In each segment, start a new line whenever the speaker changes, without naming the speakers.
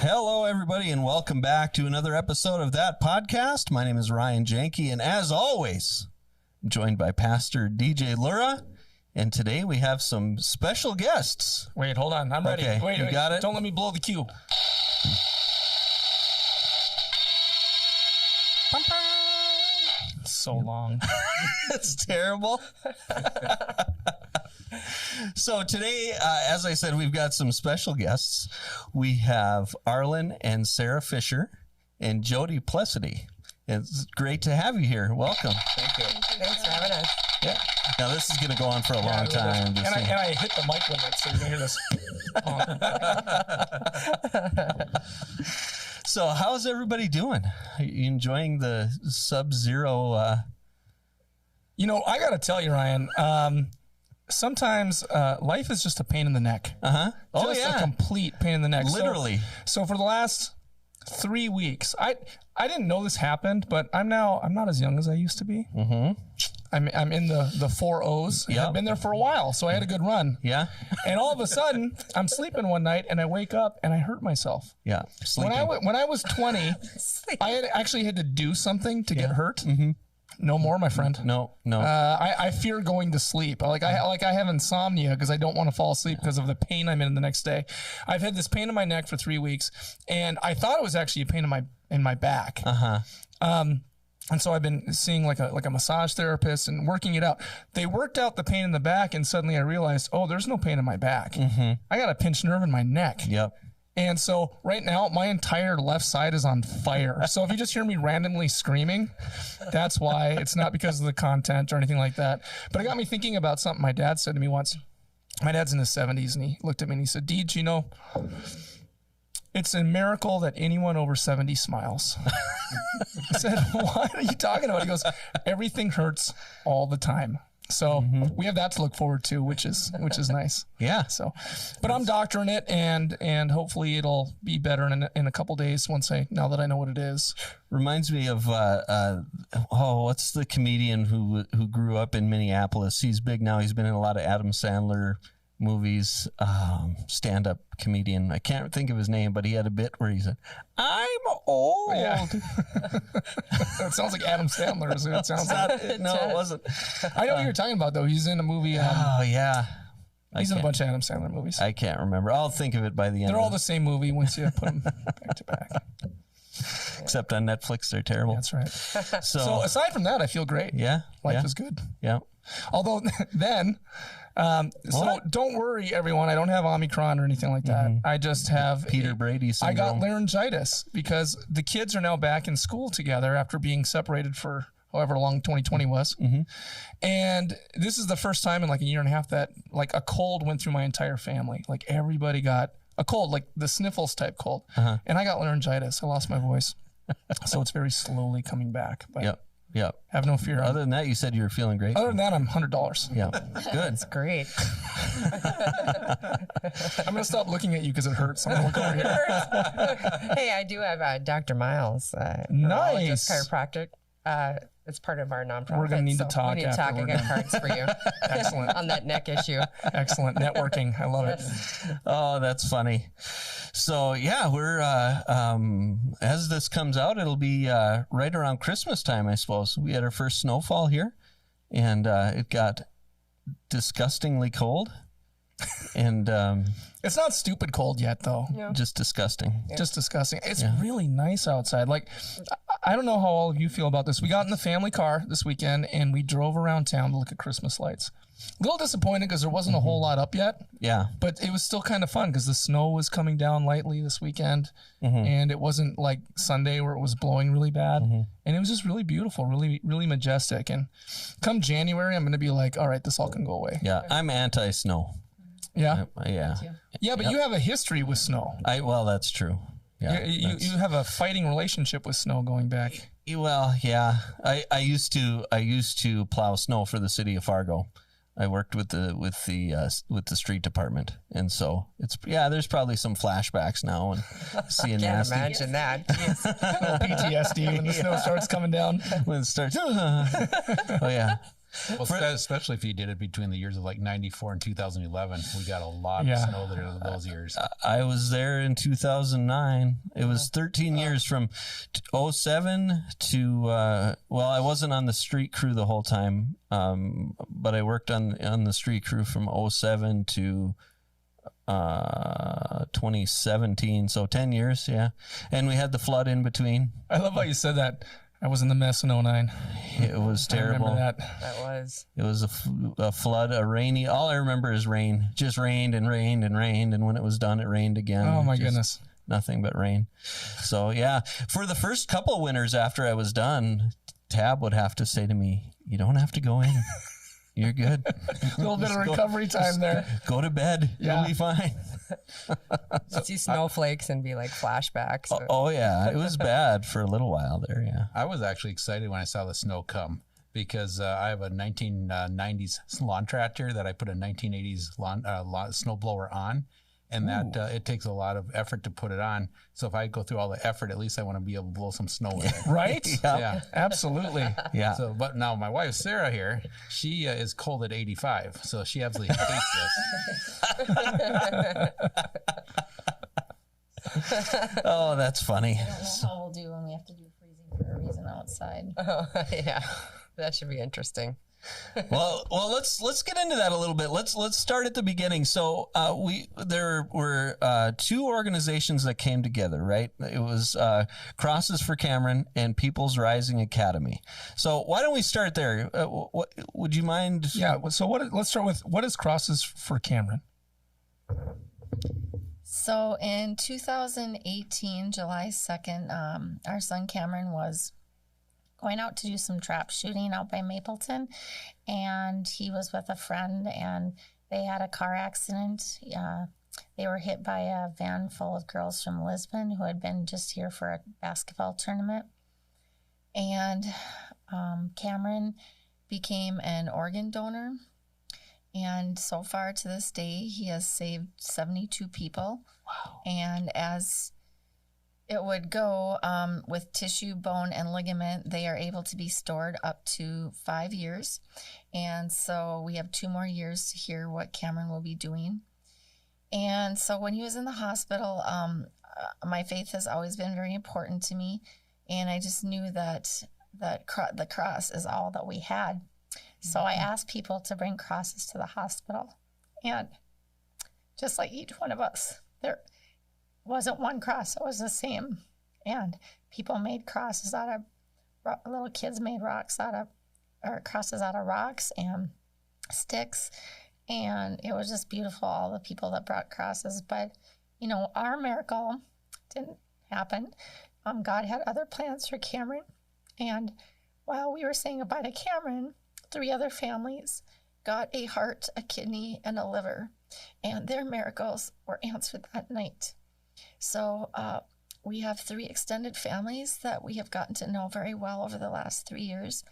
Hello, everybody, and welcome back to another episode of That Podcast. My name is Ryan Janke, and as always, I'm joined by Pastor DJ Lura, and today we have some special guests.
Wait, hold on. I'm ready.
Okay,
wait,
you got it?
Don't let me blow the cue. So long.
It's terrible. So today, as I said, we've got some special guests. We have Arlin and Sarah Fisher and Jodi Plecity. It's great to have you here. Welcome.
Thank you.
Thanks for having us.
Yeah. Now, this is going to go on for a long time.
And I hit the mic with it, so you're going to hear this.
So how's everybody doing? Are you enjoying the sub-zero?
You know, I got to tell you, Ryan, sometimes life is just a pain in the neck.
Uh-huh. Oh,
just
yeah.
a complete pain in the neck.
Literally.
So for the last 3 weeks, I didn't know this happened, but I'm not as young as I used to be.
Mm-hmm.
I'm in the 4 O's.
Yep.
I've been there for a while, so I had a good run.
Yeah.
And all of a sudden, I'm sleeping one night and I wake up and I hurt myself.
Yeah. Sleeping.
When I was 20, I actually had to do something to get hurt.
Mm-hmm.
No more, my friend.
No.
I fear going to sleep. I have insomnia because I don't want to fall asleep because of the pain I'm in the next day. I've had this pain in my neck for 3 weeks, and I thought it was actually a pain in my back.
Uh-huh.
And so I've been seeing like a massage therapist and working it out. They worked out the pain in the back, and suddenly I realized, oh, there's no pain in my back.
Mm-hmm.
I got a pinched nerve in my neck.
Yep.
And so right now, my entire left side is on fire. So if you just hear me randomly screaming, that's why. It's not because of the content or anything like that. But it got me thinking about something my dad said to me once. My dad's in his 70s, and he looked at me and he said, Deej, you know, it's a miracle that anyone over 70 smiles. I said, what are you talking about? He goes, everything hurts all the time. So we have that to look forward to, which is nice.
Yeah.
So, but I'm doctoring it, and hopefully it'll be better in a couple days now that I know what it is.
Reminds me of what's the comedian who grew up in Minneapolis? He's big now. He's been in a lot of Adam Sandler movies. Stand-up comedian. I can't think of his name, but he had a bit where he said, "I'm old."
Yeah. It sounds like Adam Sandler. It sounds like.
No, it wasn't.
I know what you're talking about though. He's in a movie.
Oh yeah.
He's in a bunch of Adam Sandler movies.
I can't remember. I'll think of it by the end.
They're all the same movie once you put them back to back.
Except on Netflix, they're terrible.
That's right.
So
aside from that, I feel great.
Yeah.
Life is good.
Yeah.
Although then, so don't worry, everyone. I don't have Omicron or anything like that. I just have
Peter Brady syndrome.
I got laryngitis because the kids are now back in school together after being separated for however long 2020 was. Mm-hmm. And this is the first time in like a year and a half that like a cold went through my entire family. Like everybody got a cold, like the sniffles type cold. Uh-huh. And I got laryngitis. I lost my voice. So it's very slowly coming back. But
Yep.
Have no fear.
Other than that, you said you were feeling great.
Other than that, I'm $100.
Yeah. Good.
That's great.
I'm going to stop looking at you because it hurts. I'm going to look over here.
Hey, I do have Dr. Miles.
Nice.
Chiropractic. It's part of our nonprofit.
We're going to need to talk.
We need to talk. I got cards for you.
Excellent.
On that neck issue.
Excellent. Networking. I love it.
Oh, that's funny. So yeah, we're as this comes out, it'll be right around Christmas time, I suppose. We had our first snowfall here, and it got disgustingly cold. And
it's not stupid cold yet, though.
No.
Just disgusting.
Yeah.
Just disgusting. It's really nice outside. Like, I don't know how all of you feel about this. We got in the family car this weekend, and we drove around town to look at Christmas lights. A little disappointed because there wasn't a whole lot up yet.
Yeah.
But it was still kind of fun because the snow was coming down lightly this weekend, and it wasn't like Sunday where it was blowing really bad. And it was just really beautiful, really, really majestic. And come January, I'm going to be like, all right, this all can go away.
Yeah. I'm anti-snow.
Yeah.
Yeah.
Yeah, but you have a history with snow.
Well, that's true. Yeah.
You have a fighting relationship with snow going back.
Well, yeah. I used to plow snow for the city of Fargo. I worked with the street department, and so there's probably some flashbacks now and seeing
Can't
nasty.
imagine that.
PTSD when the snow starts coming down.
When it starts. Oh yeah.
Well, especially if you did it between the years of like 94 and 2011. We got a lot of snow there those years.
I was there in 2009. It was 13 years from '07 to, well, I wasn't on the street crew the whole time, but I worked on the street crew from '07 to 2017. So 10 years, yeah. And we had the flood in between.
I love how you said that. I was in the mess in '09.
It was terrible.
I remember that.
That was.
It was a flood, a rainy. All I remember is rain. Just rained and rained and rained, and when it was done, it rained again.
Oh my
Just
goodness.
nothing but rain. So yeah, for the first couple winters after I was done, Tab would have to say to me, "You don't have to go in. You're good.
A little bit of recovery time there.
Go to bed.
Yeah.
You'll be fine."
See snowflakes and be like flashbacks.
Oh yeah, it was bad for a little while there. Yeah.
I was actually excited when I saw the snow come because I have a 1990s lawn tractor that I put a 1980s snow blower on. And that it takes a lot of effort to put it on. So if I go through all the effort, at least I want to be able to blow some snow in it.
Right?
Yeah.
Absolutely.
Yeah.
So, but now my wife Sarah here, she is cold at 85, so she absolutely hates this.
Oh, that's funny.
I don't know how we'll do when we have to do freezing for a reason outside.
Oh, yeah, that should be interesting.
Well, let's get into that a little bit. Let's start at the beginning. So there were two organizations that came together, right? It was Crosses for Cameron and People's Rising Academy. So why don't we start there? What would you mind?
Yeah. So let's start with what is Crosses for Cameron?
So in 2018, July 2nd, our son Cameron was going out to do some trap shooting out by Mapleton, and he was with a friend, and they had a car accident. They were hit by a van full of girls from Lisbon who had been just here for a basketball tournament. And Cameron became an organ donor, and so far to this day, he has saved 72 people.
Wow.
And as it would go with tissue, bone, and ligament, they are able to be stored up to 5 years. And so we have 2 more years to hear what Cameron will be doing. And so when he was in the hospital, my faith has always been very important to me. And I just knew that the cross is all that we had. So I asked people to bring crosses to the hospital. And just like each one of us, there wasn't one cross, it was the same. And people made crosses out of, little kids made crosses out of rocks and sticks. And it was just beautiful, all the people that brought crosses. But, you know, our miracle didn't happen. God had other plans for Cameron. And while we were saying goodbye to Cameron, 3 other families got a heart, a kidney, and a liver. And their miracles were answered that night. So we have 3 extended families that we have gotten to know very well over the last 3 years.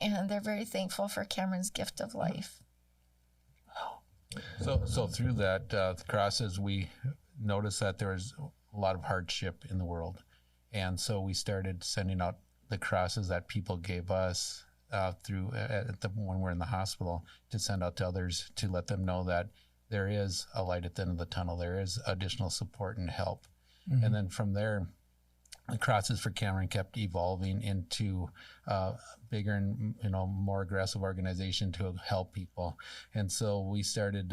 And they're very thankful for Cameron's gift of life.
So through that, the crosses, we noticed that there was a lot of hardship in the world. And so we started sending out the crosses that people gave us when we're in the hospital to send out to others to let them know that there is a light at the end of the tunnel. There is additional support and help. Mm-hmm. And then from there, the Crosses for Cameron kept evolving into a bigger and more aggressive organization to help people. And so we started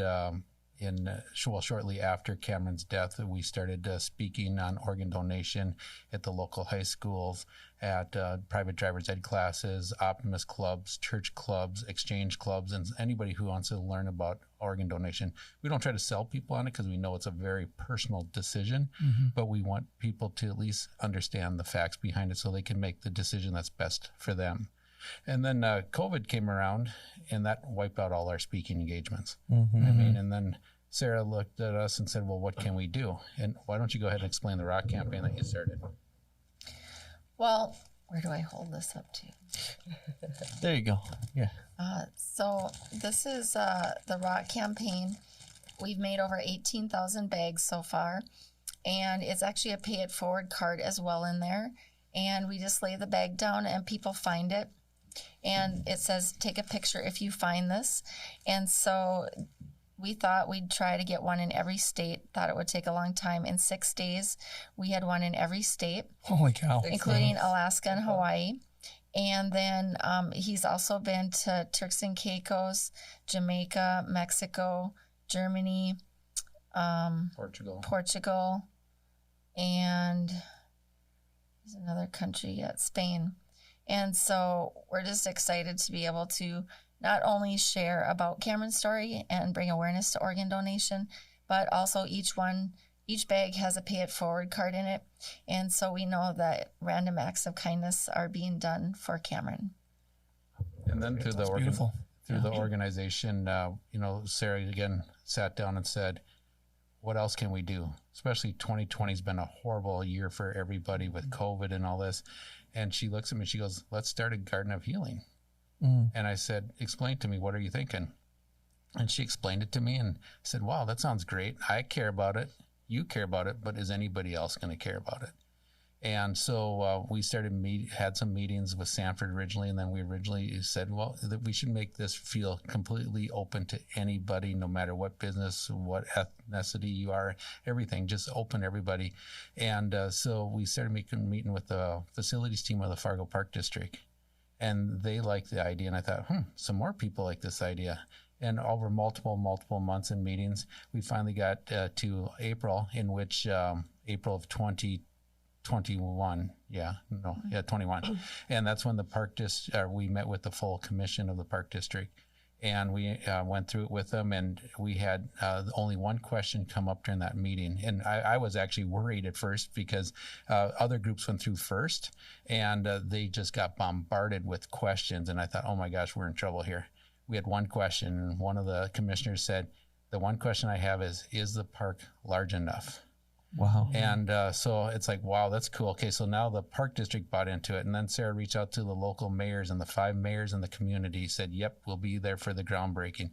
shortly after Cameron's death, we started speaking on organ donation at the local high schools, at private driver's ed classes, Optimist clubs, church clubs, exchange clubs, and anybody who wants to learn about organ donation. We don't try to sell people on it because we know it's a very personal decision, but we want people to at least understand the facts behind it so they can make the decision that's best for them. And then COVID came around, and that wiped out all our speaking engagements. And then Sarah looked at us and said, well, what can we do? And why don't you go ahead and explain the rock campaign that you started?
Well, where do I hold this up to?
There you go. Yeah.
So this is the rock campaign. We've made over 18,000 bags so far. And it's actually a pay it forward card as well in there. And we just lay the bag down and people find it. And it says, take a picture if you find this. And so we thought we'd try to get one in every state. Thought it would take a long time. In 6 days, we had one in every state,
Holy cow.
including Alaska and Hawaii. And then he's also been to Turks and Caicos, Jamaica, Mexico, Germany, Portugal, and there's another country yet, Spain. And so we're just excited to be able to not only share about Cameron's story and bring awareness to organ donation, but also each bag has a pay it forward card in it. And so we know that random acts of kindness are being done for Cameron.
And then through the
beautiful.
the organization, Sarah again sat down and said, what else can we do? Especially 2020 has been a horrible year for everybody with COVID and all this. And she looks at me, she goes, let's start a garden of healing. And I said, explain to me, what are you thinking? And she explained it to me and said, wow, that sounds great. I care about it. You care about it, but is anybody else going to care about it? And so we had some meetings with Sanford originally, and then we originally said, well, that we should make this feel completely open to anybody, no matter what business, what ethnicity you are, everything, just open everybody. And so we started meeting with the facilities team of the Fargo Park District, and they liked the idea. And I thought, some more people like this idea. And over multiple months and meetings, we finally got to April, in which April of 2021, 21. And that's when the park we met with the full commission of the park district, and we went through it with them, and we had only one question come up during that meeting. And I was actually worried at first because other groups went through first, and they just got bombarded with questions, and I thought, oh my gosh, we're in trouble here. We had one question, and one of the commissioners said, the one question I have is the park large enough?
Wow.
And so it's like, wow, that's cool. Okay, so now the park district bought into it. And then Sarah reached out to the local mayors, and the 5 mayors in the community said, yep, we'll be there for the groundbreaking.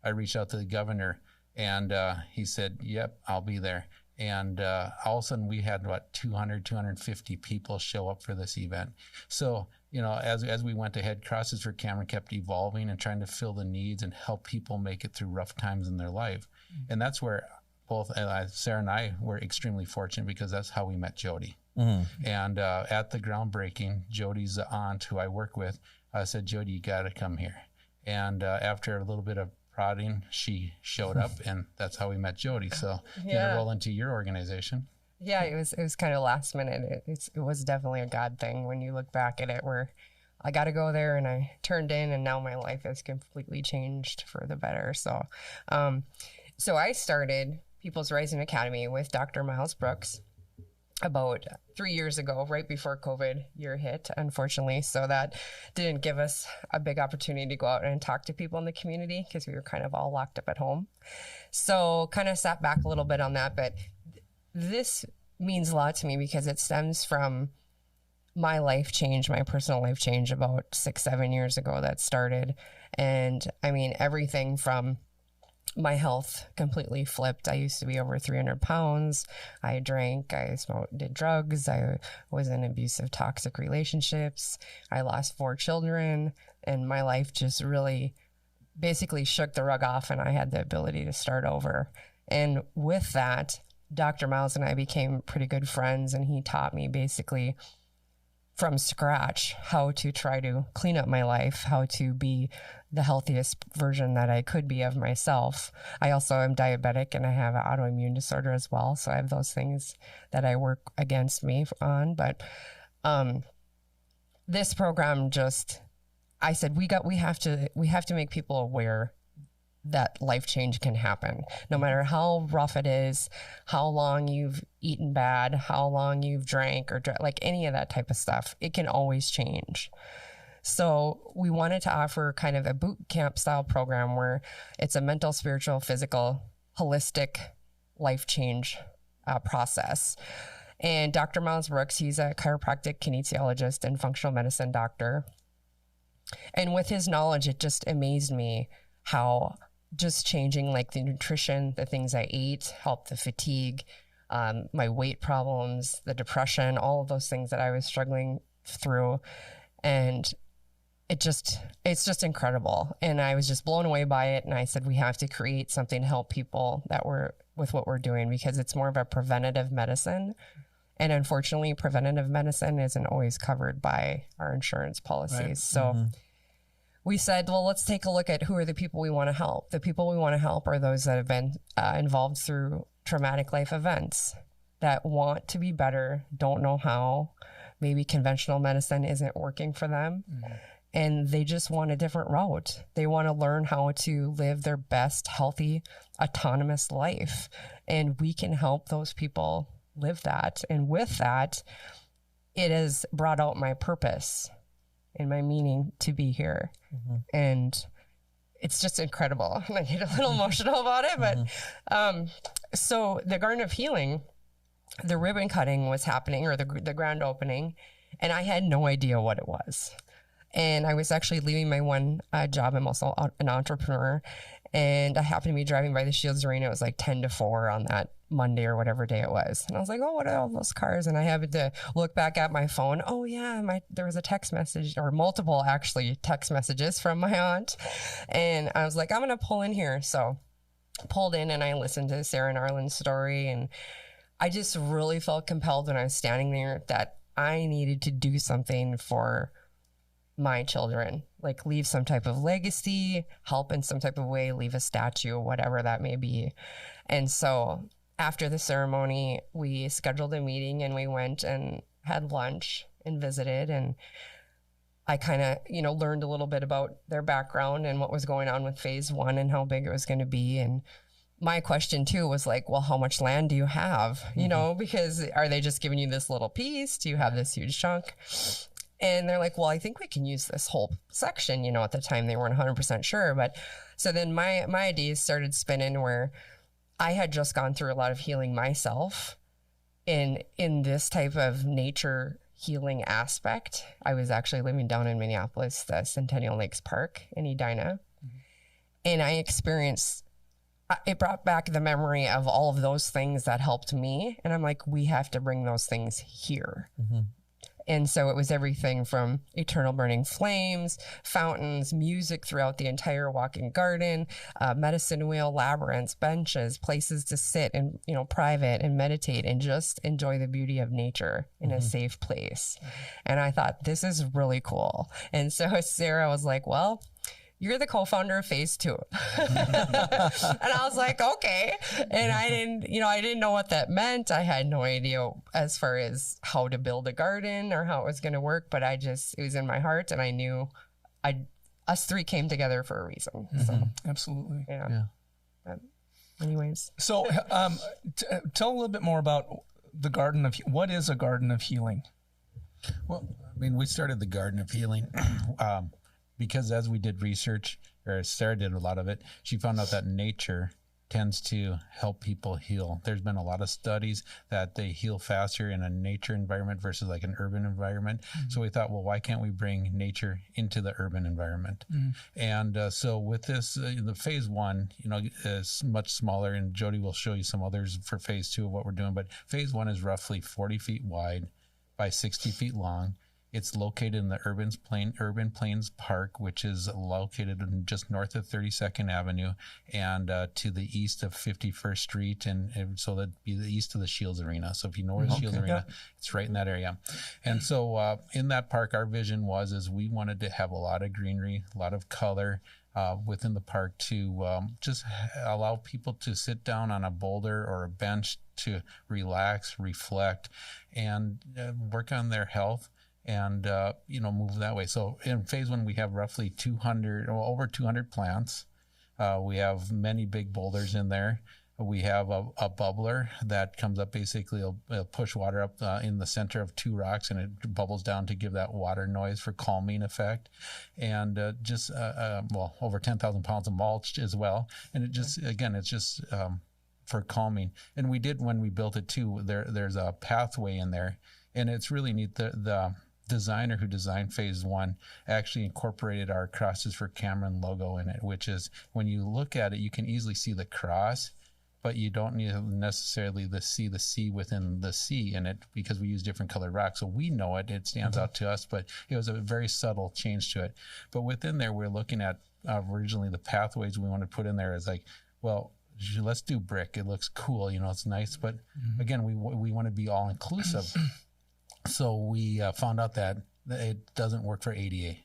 I reached out to the governor, and he said, yep, I'll be there. And all of a sudden we had 250 people show up for this event. So, as we went ahead, Crosses for Cameron kept evolving and trying to fill the needs and help people make it through rough times in their life. And that's where both Sarah and I were extremely fortunate, because that's how we met Jodi. And at the groundbreaking, Jodi's aunt, who I work with, said, Jodi, you got to come here. And after a little bit of prodding, she showed up, and that's how we met Jodi. So you roll into your organization.
Yeah, it was kind of last minute. It was definitely a God thing when you look back at it, where I got to go there, and I turned in, and now my life has completely changed for the better. So, so I started People's Rising Academy with Dr. Miles Brooks about 3 years ago, right before COVID year hit, unfortunately. So that didn't give us a big opportunity to go out and talk to people in the community, because we were kind of all locked up at home. So kind of sat back a little bit on that, but this means a lot to me because it stems from my life change, my personal life change about 6-7 years ago that started. And I mean, everything from my health completely flipped. I used to be over 300 pounds. I drank, I smoked, did drugs. I was in abusive, toxic relationships. I lost 4 children, and my life just really basically shook the rug off, and I had the ability to start over. And with that, Dr. Miles and I became pretty good friends, and he taught me basically from scratch how to try to clean up my life, how to be the healthiest version that I could be of myself. I also am diabetic, and I have an autoimmune disorder as well. So I have those things that I work against me on. But this program I said, we have to make people aware that life change can happen, no matter how rough it is, how long you've eaten bad, how long you've drank or like any of that type of stuff. It can always change. So we wanted to offer kind of a boot camp style program where it's a mental, spiritual, physical, holistic life change process. And Dr. Miles Brooks, he's a chiropractic kinesiologist and functional medicine doctor. And with his knowledge, it just amazed me how just changing like the nutrition, the things I ate, helped the fatigue, my weight problems, the depression, all of those things that I was struggling through. And it's just incredible. And I was just blown away by it. And I said, we have to create something to help people with what we're doing, because it's more of a preventative medicine. And unfortunately, preventative medicine isn't always covered by our insurance policies. Right. So we said, well, let's take a look at who are the people we want to help. The people we want to help are those that have been involved through traumatic life events, that want to be better, don't know how. Maybe conventional medicine isn't working for them. And they just want a different route. They want to learn how to live their best, healthy, autonomous life. And we can help those people live that. And with that, it has brought out my purpose and my meaning to be here. And it's just incredible. I get a little emotional about it, but so the Garden of Healing, the ribbon cutting was happening, or the grand opening, and I had no idea what it was. And I was actually leaving my one job. I'm also an entrepreneur. And I happened to be driving by the Shields Arena. It was like 10 to 4 on that Monday or whatever day it was. And I was like, oh, what are all those cars? And I happened to look back at my phone. Oh, yeah, there was a text message, or multiple actually text messages from my aunt. And I was like, I'm going to pull in here. So pulled in and I listened to Sarah and Arlin's story. And I just really felt compelled when I was standing there that I needed to do something for my children, like leave some type of legacy, help in some type of way, leave a statue, whatever that may be. And so after the ceremony, we scheduled a meeting and we went and had lunch and visited. And I kind of, learned a little bit about their background and what was going on with phase 1 and how big it was going to be. And my question too was like, well, how much land do you have? Because are they just giving you this little piece? Do you have this huge chunk? And they're like, well, I think we can use this whole section. At the time they weren't 100% sure. But so then my ideas started spinning, where I had just gone through a lot of healing myself in this type of nature healing aspect. I was actually living down in Minneapolis, the Centennial Lakes Park in Edina. And I experienced, it brought back the memory of all of those things that helped me. And I'm like, we have to bring those things here. And so it was everything from eternal burning flames, fountains, music throughout the entire walk-in garden, medicine wheel, labyrinths, benches, places to sit and, private and meditate and just enjoy the beauty of nature in a safe place. And I thought, this is really cool. And so Sarah was like, well, you're the co-founder of phase 2. And I was like, okay. And I didn't know what that meant. I had no idea as far as how to build a garden or how it was going to work, but it was in my heart. And I knew us 3 came together for a reason. So,
absolutely.
Yeah. But anyways.
So tell a little bit more about the Garden of, what is a Garden of Healing?
Well, we started the Garden of Healing because as we did research, or Sarah did a lot of it, she found out that nature tends to help people heal. There's been a lot of studies that they heal faster in a nature environment versus like an urban environment. So we thought, well, why can't we bring nature into the urban environment? And so with this, the phase 1, is much smaller, and Jodi will show you some others for phase 2 of what we're doing. But phase 1 is roughly 40 feet wide by 60 feet long. It's located in the Urban Plains Park, which is located just north of 32nd Avenue and to the east of 51st Street. And so that'd be the east of the Shields Arena. So if you know where the Shields Arena, it's right in that area. And so in that park, our vision is we wanted to have a lot of greenery, a lot of color within the park to just allow people to sit down on a boulder or a bench to relax, reflect, and work on their health. And, move that way. So in phase 1, we have roughly over 200 plants. We have many big boulders in there. We have a bubbler that comes up, basically it'll push water up in the center of 2 rocks, and it bubbles down to give that water noise for calming effect. And over 10,000 pounds of mulch as well. And it's just for calming. And we did, when we built it too, there's a pathway in there. And it's really neat. The designer who designed phase 1 actually incorporated our Crosses for Cameron logo in it, which is, when you look at it, you can easily see the cross, but you don't need necessarily see the sea within the sea in it, because we use different colored rock. So we know it, it stands out to us, but it was a very subtle change to it. But within there, we're looking at originally the pathways we want to put in there is like, well, let's do brick. It looks cool, it's nice. But again, we want to be all inclusive. So we found out that it doesn't work for ADA.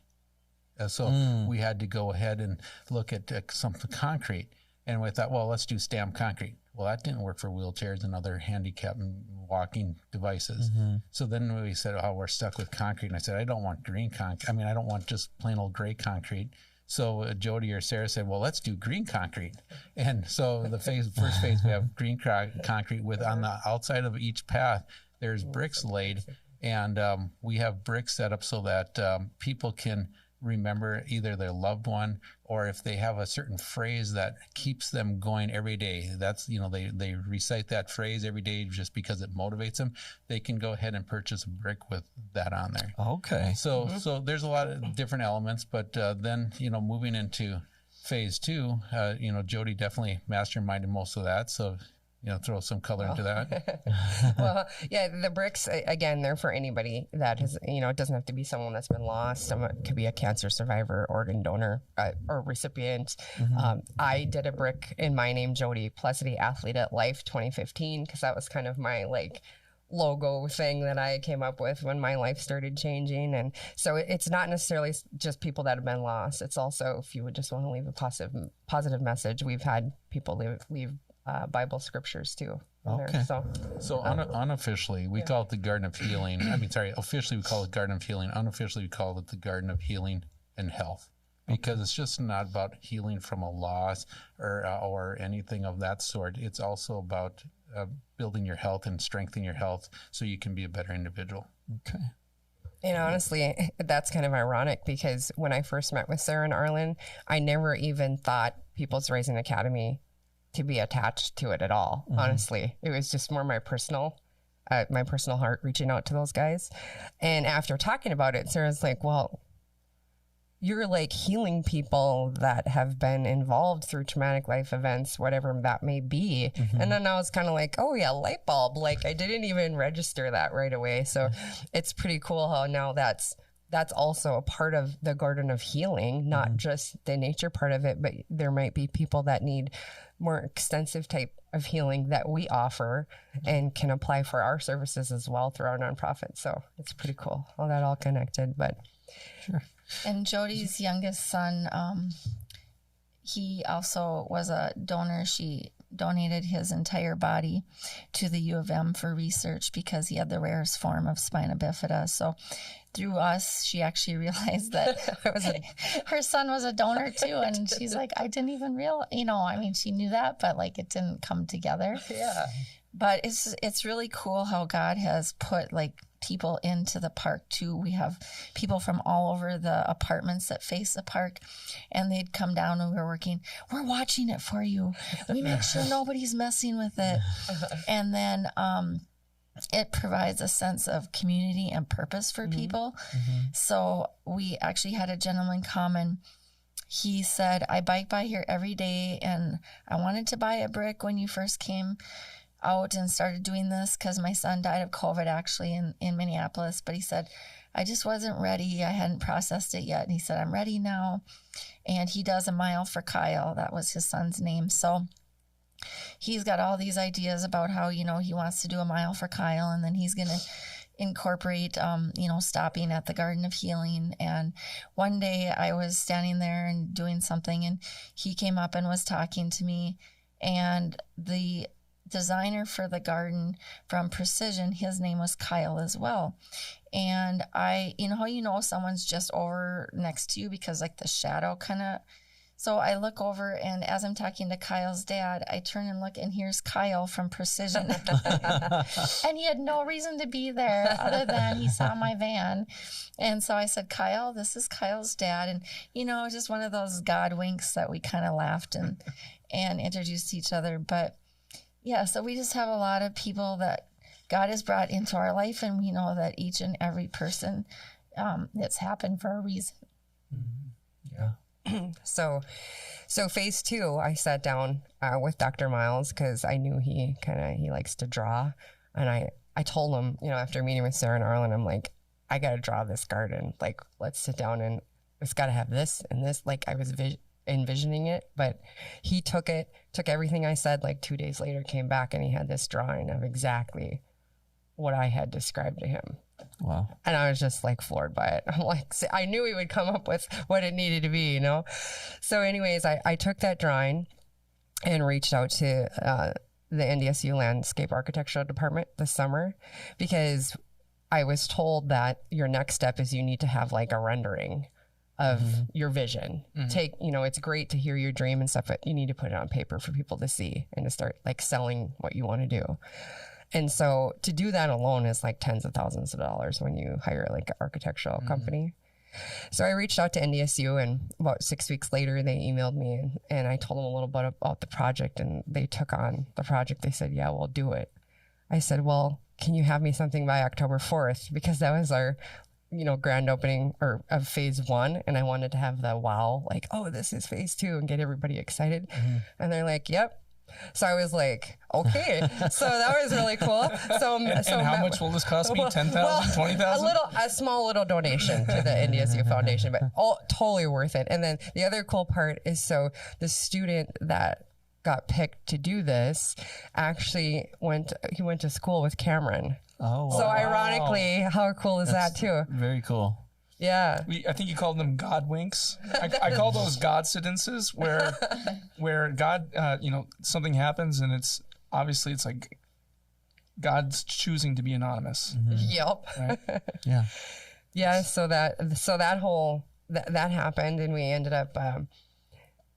So we had to go ahead and look at some concrete. And we thought, well, let's do stamped concrete. Well, that didn't work for wheelchairs and other handicap and walking devices. So then we said, oh, we're stuck with concrete. And I said, I don't want green concrete. I mean, I don't want just plain old gray concrete. So Jodi or Sarah said, well, let's do green concrete. And so the first phase, we have green concrete with on the outside of each path, there's bricks laid. And we have bricks set up so that people can remember either their loved one, or if they have a certain phrase that keeps them going every day, that's, they recite that phrase every day just because it motivates them, they can go ahead and purchase a brick with that on there.
Okay.
So there's a lot of different elements, but then, moving into phase 2, Jodi definitely masterminded most of that. So throw some color into that.
Well, yeah, the bricks, again, they're for anybody that has, it doesn't have to be someone that's been lost. It could be a cancer survivor, organ donor, or recipient. I did a brick in my name, Jodi, Plecity Athlete at Life 2015, because that was kind of my logo thing that I came up with when my life started changing. And so it's not necessarily just people that have been lost. It's also, if you would just want to leave a positive message, we've had people leave Bible scriptures too.
Okay.
So unofficially, we call it the Garden of Healing. Officially we call it Garden of Healing. Unofficially, we call it the Garden of Healing and Health, because it's just not about healing from a loss or anything of that sort. It's also about building your health and strengthening your health so you can be a better individual.
Okay.
And honestly, that's kind of ironic, because when I first met with Sarah and Arlin, I never even thought People's Rising Academy to be attached to it at all. Honestly, it was just more my personal heart reaching out to those guys. And after talking about it, Sarah's like, well, you're healing people that have been involved through traumatic life events, whatever that may be. And then I was kind of like, oh yeah, light bulb. I didn't even register that right away. So it's pretty cool how now that's also a part of the Garden of Healing, not just the nature part of it, but there might be people that need more extensive type of healing that we offer and can apply for our services as well through our nonprofit. So it's pretty cool. All that all connected, but
Sure.
And Jodi's youngest son, he also was a donor. She donated his entire body to the U of M for research because he had the rarest form of spina bifida. So through us, she actually realized that her son was a donor too. And she's like, I didn't even she knew that, but it didn't come together.
yeah.
But it's really cool how God has put people into the park too. We have people from all over the apartments that face the park, and they'd come down when we were working. We're watching it for you. We make sure nobody's messing with it. And then it provides a sense of community and purpose for people. So we actually had a gentleman come, and he said, I bike by here every day, and I wanted to buy a brick when you first came out and started doing this because my son died of COVID actually in Minneapolis. But he said, I just wasn't ready. I hadn't processed it yet. And he said, I'm ready now. And he does a mile for Kyle. That was his son's name. So he's got all these ideas about how, he wants to do a mile for Kyle. And then he's going to incorporate, stopping at the Garden of Healing. And one day I was standing there and doing something, and he came up and was talking to me. And the designer for the garden from Precision, his name was Kyle as well. And I, how someone's just over next to you because the shadow kind of. So I look over, and as I'm talking to Kyle's dad, I turn and look, and here's Kyle from Precision. And he had no reason to be there other than he saw my van. And so I said, Kyle, this is Kyle's dad. And, just one of those God winks that we kind of laughed and introduced each other. But yeah, so we just have a lot of people that God has brought into our life, and we know that each and every person, it's happened for a reason.
Yeah.
So phase 2, I sat down with Dr. Miles because I knew he likes to draw. And I told him, after meeting with Sarah and Arlin, I'm like, I got to draw this garden. Like, let's sit down and it's got to have this and this. Like, I was envisioning it, but he took everything I said, like 2 days later, came back and he had this drawing of exactly what I had described to him.
Wow.
And I was just like floored by it. I'm like, I knew he would come up with what it needed to be, So anyways, I took that drawing and reached out to the NDSU Landscape Architectural Department this summer because I was told that your next step is you need to have like a rendering of your vision. It's great to hear your dream and stuff, but you need to put it on paper for people to see and to start like selling what you want to do. And so to do that alone is like tens of thousands of dollars when you hire like an architectural company. So I reached out to NDSU, and about 6 weeks later, they emailed me and I told them a little bit about the project, and they took on the project. They said, yeah, we'll do it. I said, well, can you have me something by October 4th? Because that was our, grand opening of phase 1. And I wanted to have the wow, like, oh, this is phase 2 and get everybody excited. And they're like, yep. So I was like, okay. So that was really cool. So
how much will this cost me? 10,000, 20,000?
A small little donation to the NDSU Foundation, but totally worth it. And then the other cool part is, so the student that got picked to do this actually went to school with Cameron.
Oh,
so ironically, how cool is that too?
Very cool.
Yeah.
I think you called them God winks. I call those Godcidences where God, something happens and it's like God's choosing to be anonymous.
Yep.
Right?
Yeah.
Yeah. So that happened, and we ended up,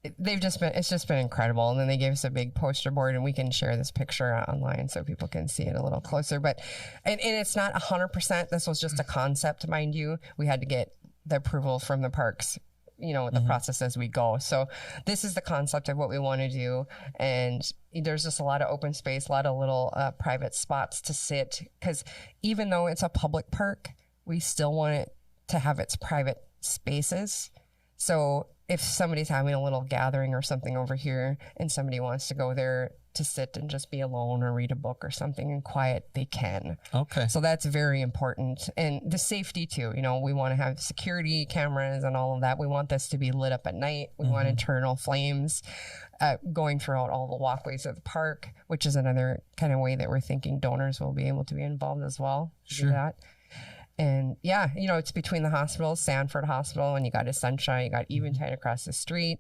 it's just been incredible. And then they gave us a big poster board, and we can share this picture online so people can see it a little closer. But, and it's not 100%. This was just a concept, mind you. We had to get the approval from the parks, the process as we go. So this is the concept of what we want to do. And there's just a lot of open space, a lot of little private spots to sit. Because even though it's a public park, we still want it to have its private spaces. So if somebody's having a little gathering or something over here and somebody wants to go there to sit and just be alone or read a book or something in quiet, they can.
Okay.
So that's very important. And the safety too, we want to have security cameras and all of that. We want this to be lit up at night. We want internal flames going throughout all the walkways of the park, which is another kind of way that we're thinking donors will be able to be involved as well.
Sure.
Do that. And yeah, it's between the hospitals, Sanford Hospital, and you got Essentia, you got Eventide across the street.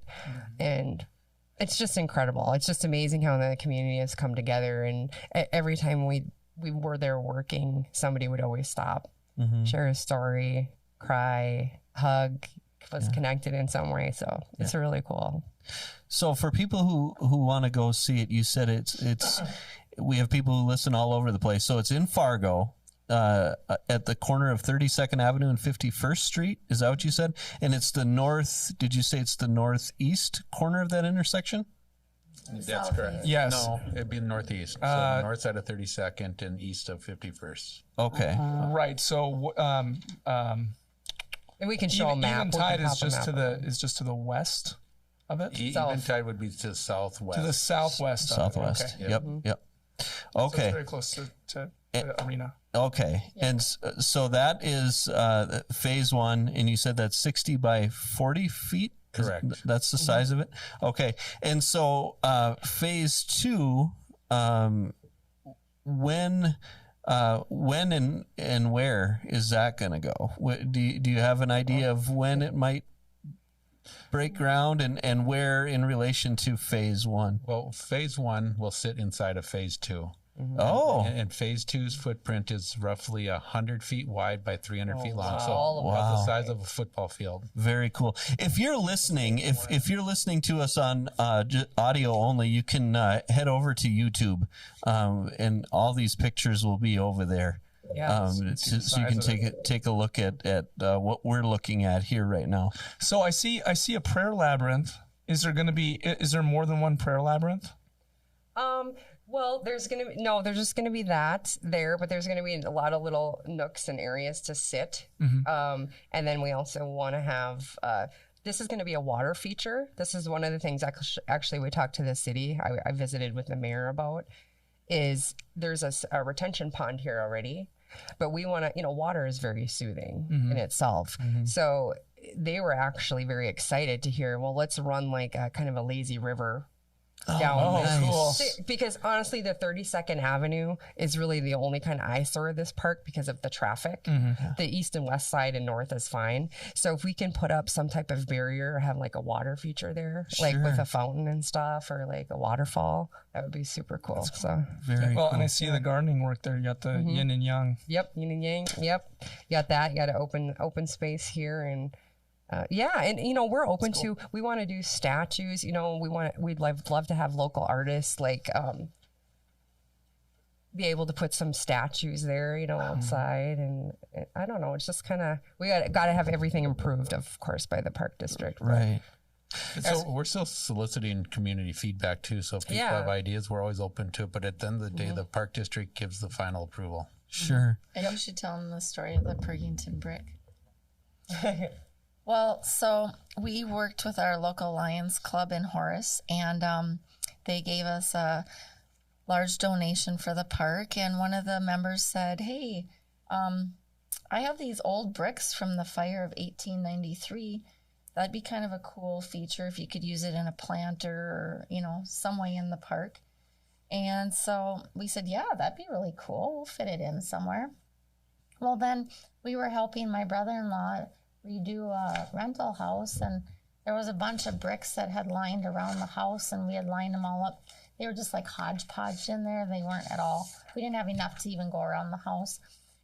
And it's just incredible. It's just amazing how the community has come together. And every time we were there working, somebody would always stop, share a story, cry, hug, was connected in some way. So it's really cool.
So for people who want to go see it, you said it's we have people who listen all over the place. So it's in Fargo. At the corner of 32nd Avenue and 51st Street. Is that what you said? And it's did you say it's the northeast corner of that intersection?
That's correct.
Yes.
No, it'd be northeast. So north side of 32nd and east of 51st.
Okay.
Right. So,
and we can show a map.
Eventide is just to the west of it.
Eventide would be to the southwest.
To the southwest.
Southwest.
Okay.
Yep.
So
okay.
it's very close to the arena.
Okay. Yeah. And so that is phase 1, and you said that's 60 by 40 feet?
Correct.
That's the size of it? Okay. And so phase 2, when and where is that going to go? Do you have an idea of when it might break ground and where in relation to phase 1?
Well, phase 1 will sit inside of phase 2.
Oh.
And phase 2's footprint is roughly 100 feet wide by 300 feet long. So
wow.
the size of a football field.
Very cool. If you're listening, if you're listening to us on audio only, you can head over to YouTube, and all these pictures will be over there.
Yeah.
So you can take a look at what we're looking at here right now.
So I see a prayer labyrinth. Is there more than one prayer labyrinth?
Well, there's just going to be that there, but there's going to be a lot of little nooks and areas to sit. And then we also want to have this is going to be a water feature. This is one of the things actually we talked to the city. I visited with the mayor about is there's a retention pond here already, but we want to, water is very soothing in itself. So they were actually very excited to hear, well, let's run like a kind of a lazy river down.
Cool.
Because honestly, the 32nd Avenue is really the only kind of eyesore of this park because of the traffic. The east and west side and north is fine. So if we can put up some type of barrier or have like a water feature there, like with a fountain and stuff, or like a waterfall, that would be super cool. So
Very
Well,
cool.
and I see the gardening work there. You got the yin and yang.
yep, yin and yang. Yep, you got that. You got an open space here and. We're open to. We want to do statues. We'd love to have local artists like be able to put some statues there, outside, and I don't know. It's just kind of we got to have everything improved, of course, by the park district.
Right.
So we're still soliciting community feedback too. So if people have ideas, we're always open to it. But at the end of the day, the park district gives the final approval.
Sure.
And you should tell them the story of the Perkington brick. Well, so we worked with our local Lions Club in Horace, and they gave us a large donation for the park. And one of the members said, hey, I have these old bricks from the fire of 1893. That'd be kind of a cool feature if you could use it in a planter or, some way in the park. And so we said, yeah, that'd be really cool. We'll fit it in somewhere. Well, then we were helping my brother-in-law redo a rental house, and there was a bunch of bricks that had lined around the house, and we had lined them all up. They were just like hodgepodge in there. They weren't at all. We didn't have enough to even go around the house.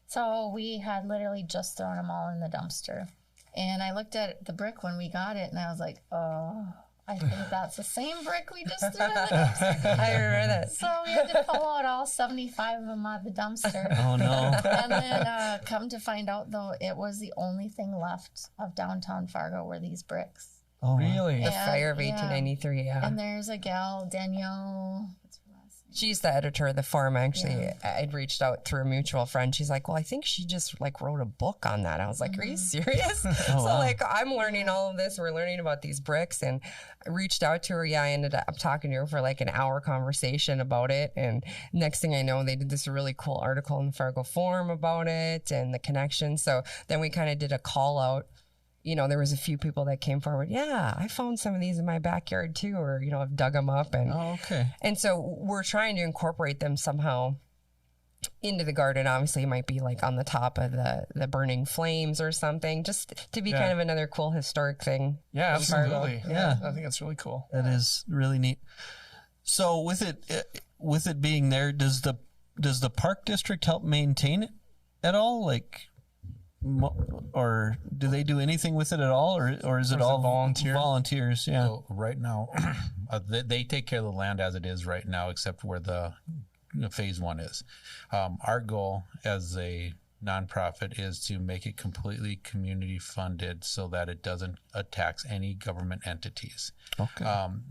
So we had literally just thrown them all in the dumpster. And I looked at the brick when we got it, and I was like, oh, I think that's the same brick we just threw in the dumpster.
I remember that.
So we had to pull out all 75 of them out of the dumpster.
Oh, no.
And then come to find out, though, it was the only thing left of downtown Fargo were these bricks.
Oh,
Really?
The fire of 1893, yeah.
And there's a gal, Danielle. What's her last name?
She's the editor of the Forum. Actually, I'd reached out through a mutual friend. She's like, well, I think she just like wrote a book on that. I was like, are you serious? So like, I'm learning all of this. We're learning about these bricks, and I reached out to her. Yeah, I ended up talking to her for like an hour conversation about it. And next thing I know, they did this really cool article in the Fargo Forum about it and the connection. So then we kind of did a call out. There was a few people that came forward. Yeah, I found some of these in my backyard too, or, I've dug them up. And,
okay.
And so we're trying to incorporate them somehow into the garden. Obviously, it might be like on the top of the burning flames or something, just to be kind of another cool historic thing.
Yeah, absolutely.
Yeah.
I think that's really cool.
That is really neat. So with it being there, does the park district help maintain it at all? Like, or do they do anything with it at all, or is it all volunteers? Yeah.
So right now, they take care of the land as it is right now, except where the phase one is. Our goal as a nonprofit is to make it completely community funded so that it doesn't tax any government entities.
Okay.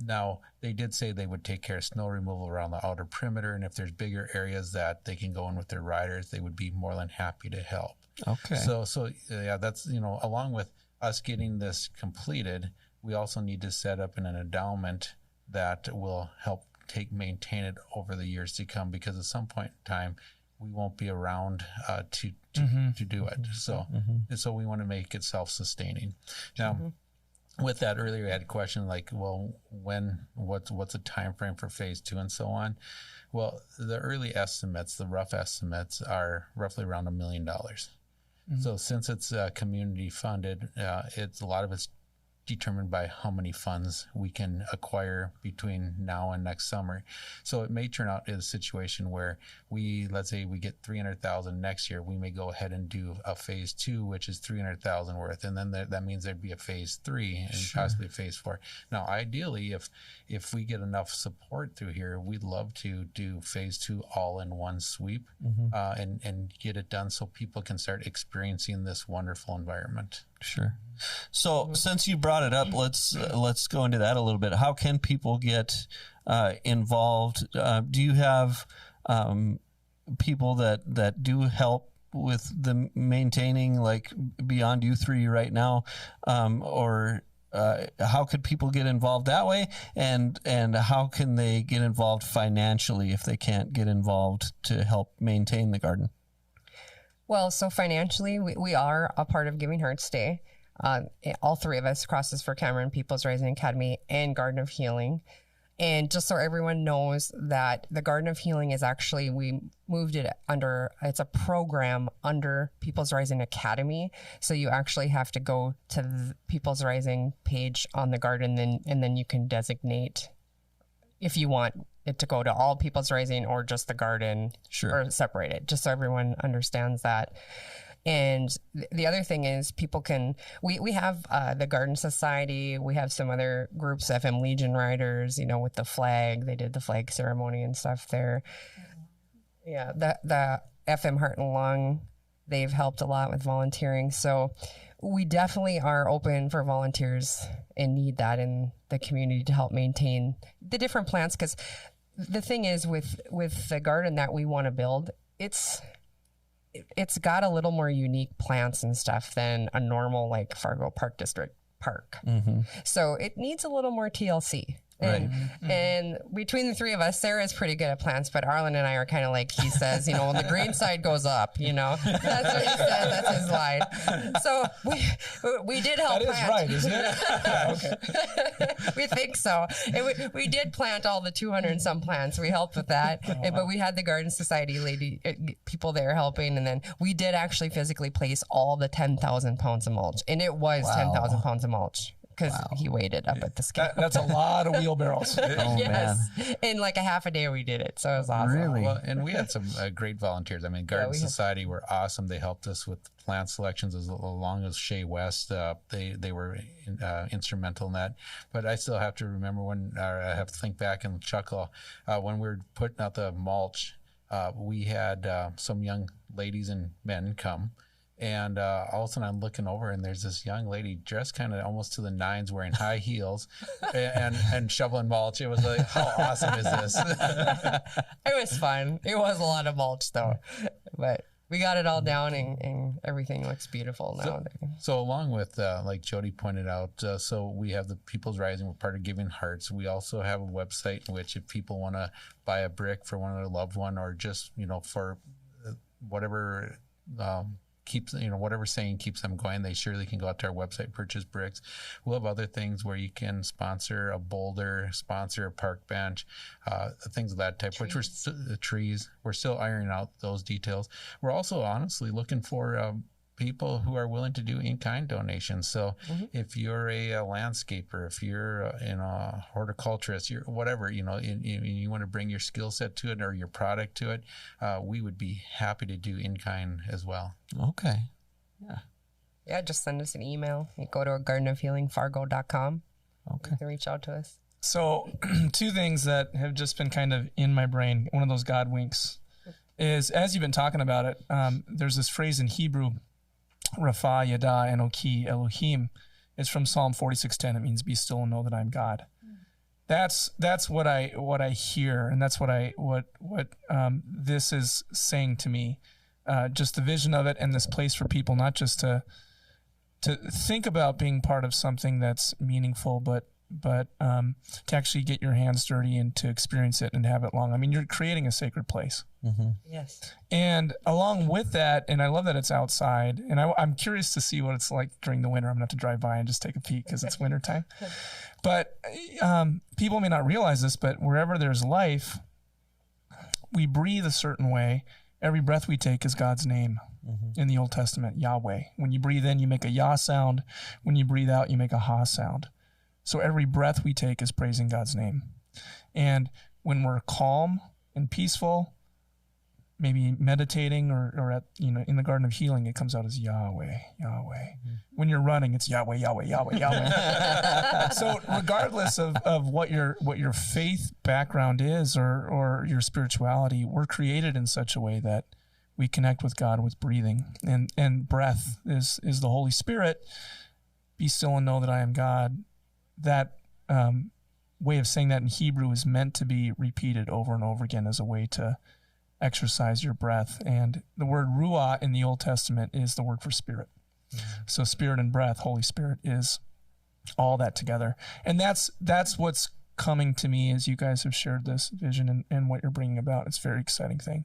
Now, they did say they would take care of snow removal around the outer perimeter, and if there's bigger areas that they can go in with their riders, they would be more than happy to help.
Okay.
So yeah, that's, along with us getting this completed, we also need to set up an endowment that will help maintain it over the years to come, because at some point in time, we won't be around to do it. So we want to make it self-sustaining. Now, with that, earlier we had a question like, well, what's a time frame for phase two and so on? Well, the early estimates, the rough estimates, are roughly around $1 million. So since it's community funded, it's a lot of it's determined by how many funds we can acquire between now and next summer. So it may turn out in a situation where let's say we get $300,000 next year, we may go ahead and do a phase two, which is $300,000 worth. And then that means there'd be a phase three and possibly a phase four. Now, ideally, if we get enough support through here, we'd love to do phase two all in one sweep and get it done so people can start experiencing this wonderful environment.
Sure. So since you brought it up, let's go into that a little bit. How can people get involved? Do you have people that do help with the maintaining, like beyond you three right now, or how could people get involved that way, and how can they get involved financially if they can't get involved to help maintain the garden?
Well, so financially, we are a part of Giving Hearts Day. All three of us, Crosses for Cameron, People's Rising Academy, and Garden of Healing. And just so everyone knows that the Garden of Healing is actually, we moved it under, it's a program under People's Rising Academy. So you actually have to go to the People's Rising page on the garden, and then you can designate if you want it to go to all People's Rising or just the garden, or separate it, just so everyone understands that. And the other thing is people can, we have the Garden Society, we have some other groups, FM Legion Riders, with the flag, they did the flag ceremony and stuff there. Yeah, the FM Heart and Lung, they've helped a lot with volunteering. So we definitely are open for volunteers and need that in the community to help maintain the different plants. Because the thing is with the garden that we want to build, it's got a little more unique plants and stuff than a normal like Fargo Park District park. Mm-hmm. So it needs a little more TLC. And, and between the three of us, Sarah's pretty good at plants, but Arlin and I are kind of like, he says, when the green side goes up, that's what he said. That's his line. So we did help plant.
That is right, isn't it? Okay.
We think so. And we did plant all the 200 and some plants. We helped with that. But we had the Garden Society people there helping. And then we did actually physically place all the 10,000 pounds of mulch. And it was 10,000 pounds of mulch. Because he weighed it up at the scale.
That's a lot of wheelbarrows.
Yes. In like a half a day we did it. So it was awesome.
Really?
Well, and we had some great volunteers. I mean, Garden Society were awesome. They helped us with plant selections as long as Shea West. They were instrumental in that. But I still have to remember I have to think back and chuckle. When we were putting out the mulch, we had some young ladies and men come. And all of a sudden I'm looking over and there's this young lady dressed kind of almost to the nines, wearing high heels and shoveling mulch. It was like, how awesome is this?
It was fun. It was a lot of mulch though, but we got it all down and everything looks beautiful now.
So along with, like Jodi pointed out, so we have the People's Rising, we're part of Giving Hearts. We also have a website in which if people want to buy a brick for one of their loved one, or just, for whatever, whatever saying keeps them going, they surely can go out to our website, purchase bricks. We'll have other things where you can sponsor a boulder, sponsor a park bench, things of that type, trees. Trees. We're still ironing out those details. We're also honestly looking for people who are willing to do in-kind donations. So if you're a landscaper, if you're a horticulturist, you're whatever, you want to bring your skill set to it or your product to it, we would be happy to do in-kind as well.
Okay.
Yeah, just send us an email. You go to gardenofhealingfargo.com.
Okay.
You can reach out to us.
So two things that have just been kind of in my brain, one of those God winks, is as you've been talking about it, there's this phrase in Hebrew, Rapha Yada Enoki Elohim. It's from Psalm 46:10. It means be still and know that I'm God. That's what I hear, and that's what this is saying to me. Just the vision of it and this place for people, not just to think about being part of something that's meaningful, but to actually get your hands dirty and to experience it and have it long. I mean, you're creating a sacred place.
Mm-hmm.
Yes.
And along with that, and I love that it's outside, and I'm curious to see what it's like during the winter. I'm going to have to drive by and just take a peek because it's wintertime. But people may not realize this, but wherever there's life, we breathe a certain way. Every breath we take is God's name. In the Old Testament, Yahweh. When you breathe in, you make a Yah sound. When you breathe out, you make a Ha sound. So every breath we take is praising God's name. And when we're calm and peaceful, maybe meditating or at, in the Garden of Healing, it comes out as Yahweh, Yahweh. When you're running, it's Yahweh, Yahweh, Yahweh, Yahweh. So regardless of what your faith background is or your spirituality, we're created in such a way that we connect with God with breathing. And breath is the Holy Spirit. Be still and know that I am God. That way of saying that in Hebrew is meant to be repeated over and over again as a way to exercise your breath. And the word ruah in the Old Testament is the word for spirit. So spirit and breath, Holy Spirit, is all that together. And that's what's coming to me as you guys have shared this vision and what you're bringing about. It's a very exciting thing.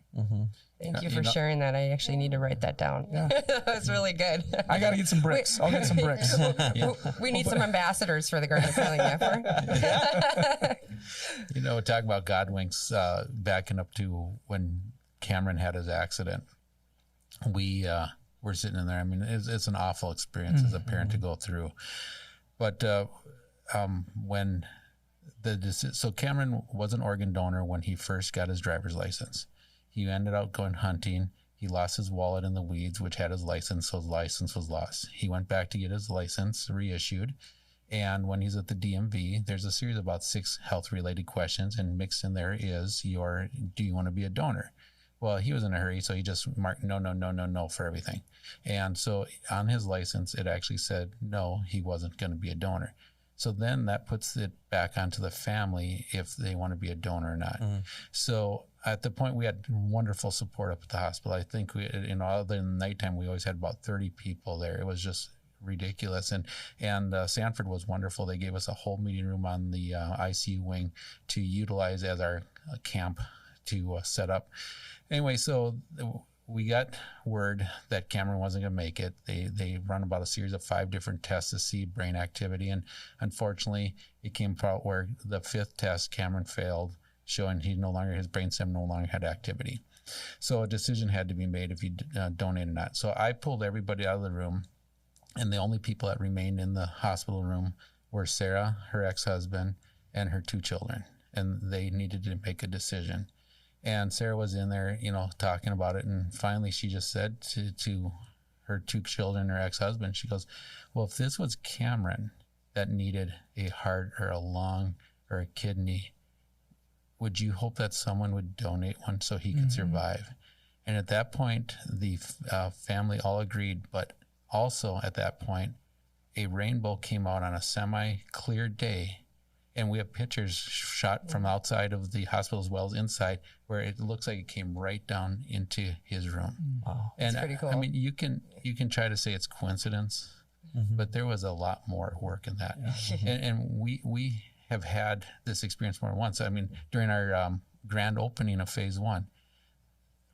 Thank you for sharing that. I actually need to write that down.
Yeah.
That's really good.
I got to get some bricks. I'll get some bricks.
We need some ambassadors for the Garden of Healing effort.
Talk about God winks, backing up to when Cameron had his accident. We were sitting in there. I mean, it's an awful experience as a parent to go through. But when so Cameron was an organ donor when he first got his driver's license. He ended up going hunting. He lost his wallet in the weeds, which had his license, so his license was lost. He went back to get his license reissued. And when he's at the DMV, there's a series of about 6 health-related questions, and mixed in there is do you want to be a donor? Well, he was in a hurry, so he just marked no for everything. And so on his license, it actually said no, he wasn't going to be a donor. So then that puts it back onto the family if they want to be a donor or not. So at the point, we had wonderful support up at the hospital. I think other than nighttime, we always had about 30 people there. It was just ridiculous. And Sanford was wonderful. They gave us a whole meeting room on the ICU wing to utilize as our camp to set up. Anyway, so we got word that Cameron wasn't going to make it. They run about a series of 5 different tests to see brain activity. And unfortunately, it came out where the 5th test, Cameron failed, showing his brainstem no longer had activity. So a decision had to be made if he donated or not. So I pulled everybody out of the room, and the only people that remained in the hospital room were Sarah, her ex-husband, and her 2 children. And they needed to make a decision. And Sarah was in there, talking about it. And finally, she just said to her 2 children, her ex-husband, she goes, well, if this was Cameron that needed a heart or a lung or a kidney, would you hope that someone would donate one so he could survive? And at that point, the family all agreed. But also at that point, a rainbow came out on a semi-clear day. And we have pictures shot from outside of the hospital as well as inside, where it looks like it came right down into his room.
Wow.
And
That's pretty cool.
I mean, you can try to say it's coincidence, but there was a lot more work in that. And we have had this experience more than once. I mean, during our grand opening of phase 1,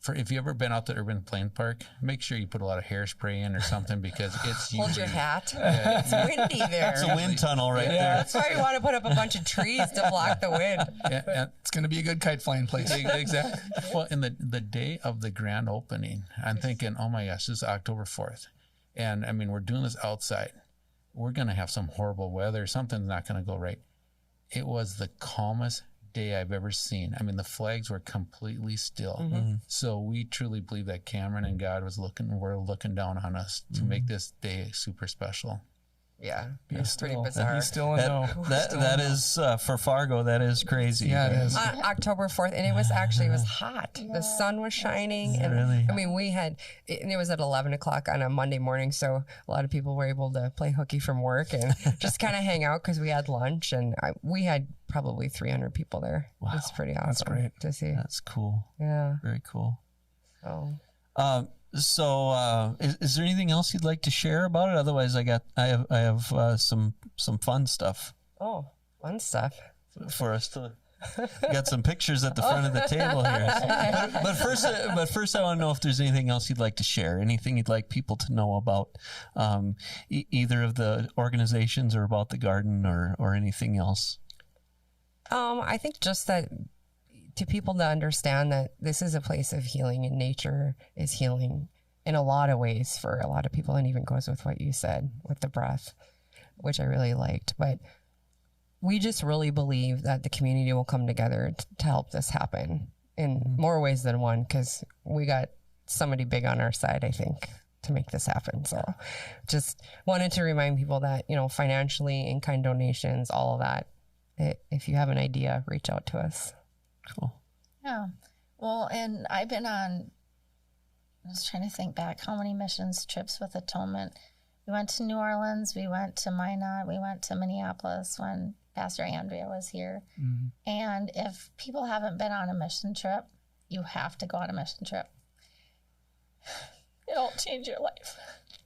if you ever been out to Urban Plain Park, make sure you put a lot of hairspray in or something, because it's
Hold your hat. It's windy there.
It's a wind tunnel right there.
That's why we want to put up a bunch of trees to block the wind.
and
It's going to be a good kite flying place.
exactly. Well, in the day of the grand opening, I'm thinking, oh my gosh, this is October 4th. And I mean, we're doing this outside. We're going to have some horrible weather. Something's not going to go right. It was the calmest day I've ever seen. I mean, the flags were completely still. So we truly believe that Cameron and God were looking down on us to make this day super special.
Yeah,
He's
pretty
still-
bizarre.
He's still in know.
That is for Fargo. That is crazy.
Yeah, it is.
October 4th, and it was hot. The sun was shining, and
Really?
I mean, it was at 11 o'clock on a Monday morning, so a lot of people were able to play hooky from work and just kind of hang out because we had lunch, and we had probably 300 people there.
Wow.
It's pretty awesome.
That's great.
To see.
That's cool.
Yeah.
Very cool.
So
Is there anything else you'd like to share about it? Otherwise, I have some fun stuff
fun stuff.
for us to. Got some pictures at the front of the table here. But first, I want to know if there's anything else you'd like to share. Anything you'd like people to know about either of the organizations or about the garden or anything else.
I think just that to people to understand that this is a place of healing, and nature is healing in a lot of ways for a lot of people, and even goes with what you said with the breath, which I really liked. But we just really believe that the community will come together to help this happen in more ways than one, because we got somebody big on our side, I think, to make this happen. So just wanted to remind people that, financially, in-kind donations, all of that, if you have an idea, reach out to us.
Cool.
Yeah. Well, and I was trying to think back how many missions trips with Atonement. We went to New Orleans, we went to Minot, we went to Minneapolis when Pastor Andrea was here. And if people haven't been on a mission trip, you have to go on a mission trip. It'll change your life.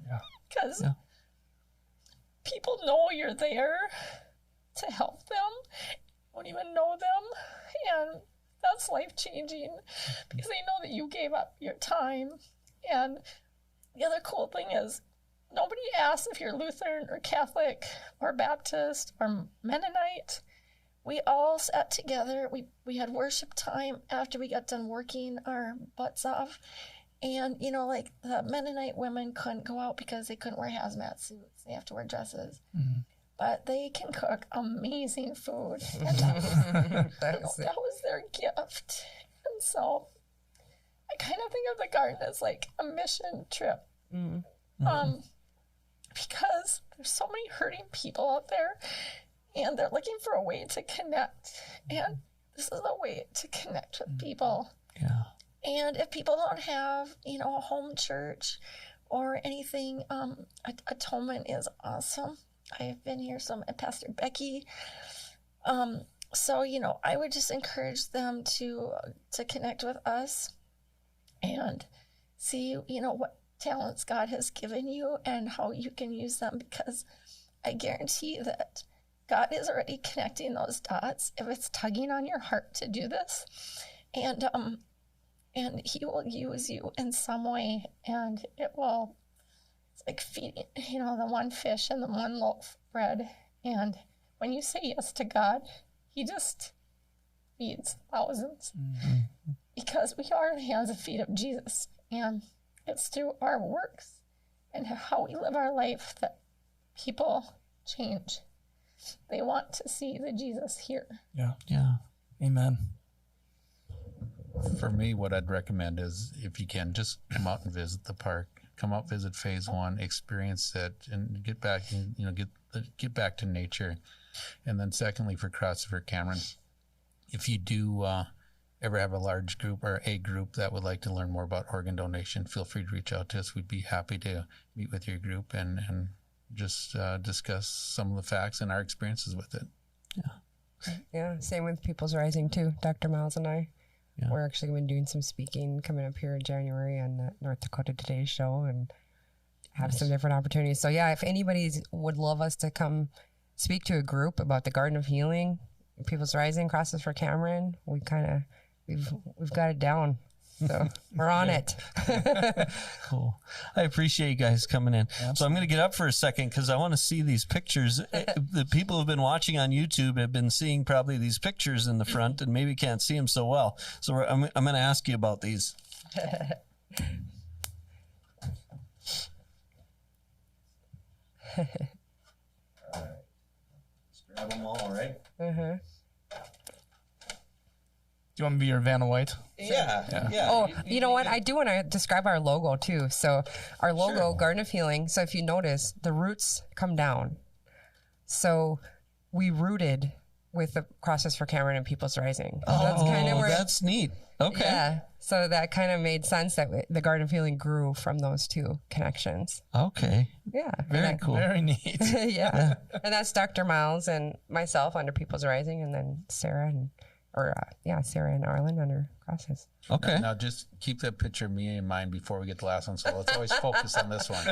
Yeah.
Because
people know you're there to help them, don't even know them, and that's life-changing because they know that you gave up your time. And the other cool thing is nobody asks if you're Lutheran or Catholic or Baptist or Mennonite. We all sat together. We had worship time after we got done working our butts off. And, you know, like the Mennonite women couldn't go out because they couldn't wear hazmat suits. They have to wear dresses. Mm-hmm. But they can cook amazing food. And that was their gift. And so I kind of think of the garden as like a mission trip. Mm-hmm. Because there's so many hurting people out there and they're looking for a way to connect. And this is a way to connect with people.
Yeah.
And if people don't have, you know, a home church or anything, Atonement is awesome. I've been here, so Pastor Becky. So, you know, I would just encourage them to connect with us and see, you know, what talents God has given you and how you can use them, because I guarantee that God is already connecting those dots if it's tugging on your heart to do this. And he will use you in some way, and it will, it's like feeding, you know, the one fish and the one loaf of bread. And when you say yes to God, he just feeds thousands. Mm-hmm. Because we are the hands and feet of Jesus. And it's through our works and how we live our life that people change. They want to see the Jesus here.
Yeah.
Yeah.
Amen.
For me, what I'd recommend is, if you can, just come out and visit the park. Come out, visit phase 1, experience it, and get back. You know, get back to nature. And then, secondly, for Crosses for Cameron, if you do ever have a large group or a group that would like to learn more about organ donation, feel free to reach out to us. We'd be happy to meet with your group and just discuss some of the facts and our experiences with it.
Yeah.
Yeah. Same with People's Rising too. Dr. Miles and I. Yeah. We're actually going to be doing some speaking coming up here in January on the North Dakota Today show and have some different opportunities. So yeah, if anybody would love us to come speak to a group about the Garden of Healing, People's Rising, Crosses for Cameron, we've got it down. So we're on it.
Cool. I appreciate you guys coming in. Absolutely. So I'm going to get up for a second because I want to see these pictures. The people who've been watching on YouTube have been seeing probably these pictures in the front and maybe can't see them so well. So I'm going to ask you about these.
All right. Let's grab them all, right?
Mm-hmm.
Do you want me to be your Vanna White?
Yeah.
Oh, you know what? I do want to describe our logo too. So our logo, sure. Garden of Healing. So if you notice, the roots come down. So we rooted with the Crosses for Cameron and People's Rising.
Oh, that's kind of where that's neat. Okay.
Yeah. So that kind of made sense that the Garden of Healing grew from those two connections.
Okay.
Yeah.
Very cool.
Very neat.
Yeah. And that's Dr. Miles and myself under People's Rising, and then Sarah and Arlin under Crosses.
Okay.
Now just keep that picture of me in mind before we get the last one. So let's always focus on this one.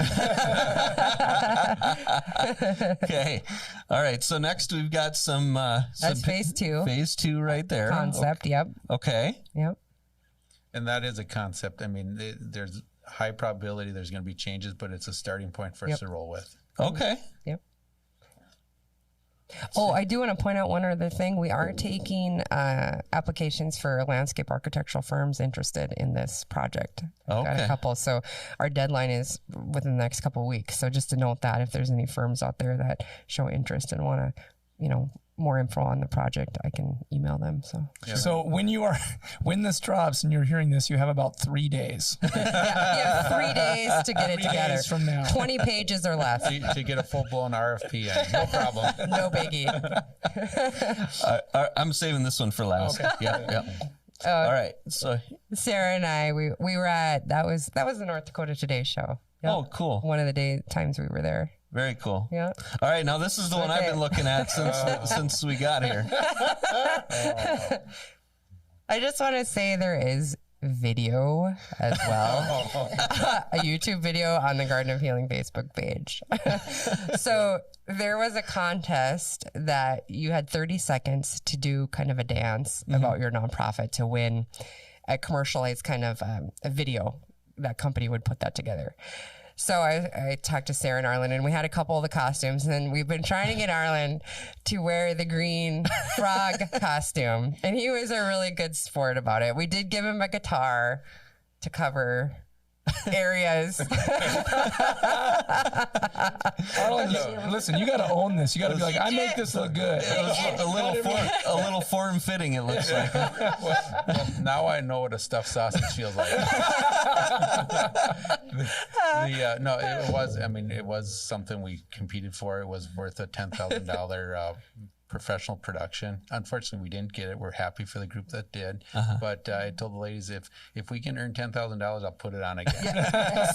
Okay. All right. So next we've got some.
That's phase 2.
Phase 2 right there.
Concept.
Okay.
Yep.
Okay.
Yep.
And that is a concept. I mean, there's high probability there's going to be changes, but it's a starting point for us to roll with.
Okay.
Yep. Oh, I do want to point out one other thing. We are taking applications for landscape architectural firms interested in this project.
Okay.
Got a couple. So our deadline is within the next couple of weeks. So just to note that if there's any firms out there that show interest and want to, more info on the project, I can email them. So,
So when this drops and you're hearing this, you have about 3 days.
you have 3 days to get it together.
Days from now.
20 pages or less.
To get a full-blown RFP in. No problem.
No biggie.
I'm saving this one for last.
Okay.
Yeah. All right. So
Sarah and I, we were at, that was the North Dakota Today show. Yep.
Oh, cool.
One of the times we were there.
Very cool.
Yeah.
All right. Now this is the one I've been looking at since we got here.
I just want to say there is video as well. A YouTube video on the Garden of Healing Facebook page. So there was a contest that you had 30 seconds to do kind of a dance about your nonprofit to win a commercialized kind of a video. That company would put that together. So I talked to Sarah and Arlin, and we had a couple of the costumes, and we've been trying to get Arlin to wear the green frog costume, and he was a really good sport about it. We did give him a guitar to cover areas.
Arlin, listen, you got to own this. You got to be like, I make this look good.
A little form fitting, it looks like.
Well, now I know what a stuffed sausage feels like. No, it was. I mean, it was something we competed for. It was worth a $10,000 professional production. Unfortunately, we didn't get it. We're happy for the group that did. But I told the ladies, if we can earn $10,000, I'll put it on again.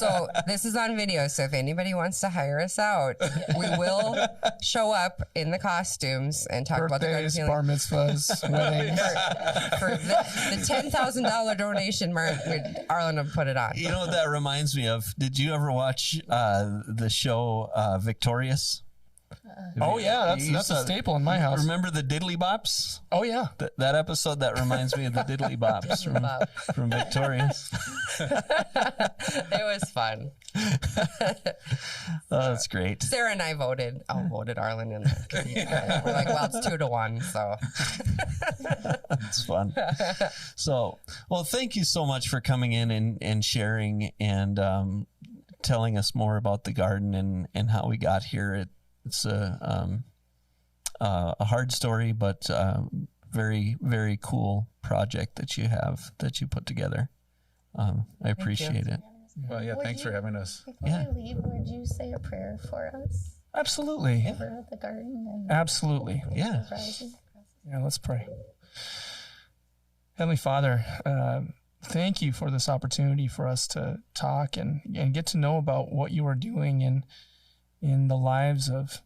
So this is on video. So if anybody wants to hire us out, we will show up in the costumes and talk about the Garden of
Birthdays,
Healing.
bar mitzvahs, weddings.
For the $10,000 donation mark, Arlen will put it on.
You know what that reminds me of? Did you ever watch the show Victorious?
Oh yeah, that's a staple in my house.
Remember the Diddly Bops?
Oh yeah.
That episode, that reminds me of the Diddly Bops from Victorious.
It was fun.
Oh, that's great.
Sarah and I voted Arlen in that. We're like, well, it's 2-1, so.
It's fun. So, well, thank you so much for coming in and sharing and telling us more about the garden and how we got here. It's a hard story, but very, very cool project that you have, that you put together. I appreciate it.
Well, yeah, thanks for having us.
Before we leave, would you say a prayer for us
Absolutely.
for the garden and
Absolutely.
Yeah.
rising?
Yeah, let's pray. Heavenly Father, thank you for this opportunity for us to talk and get to know about what you are doing in the lives of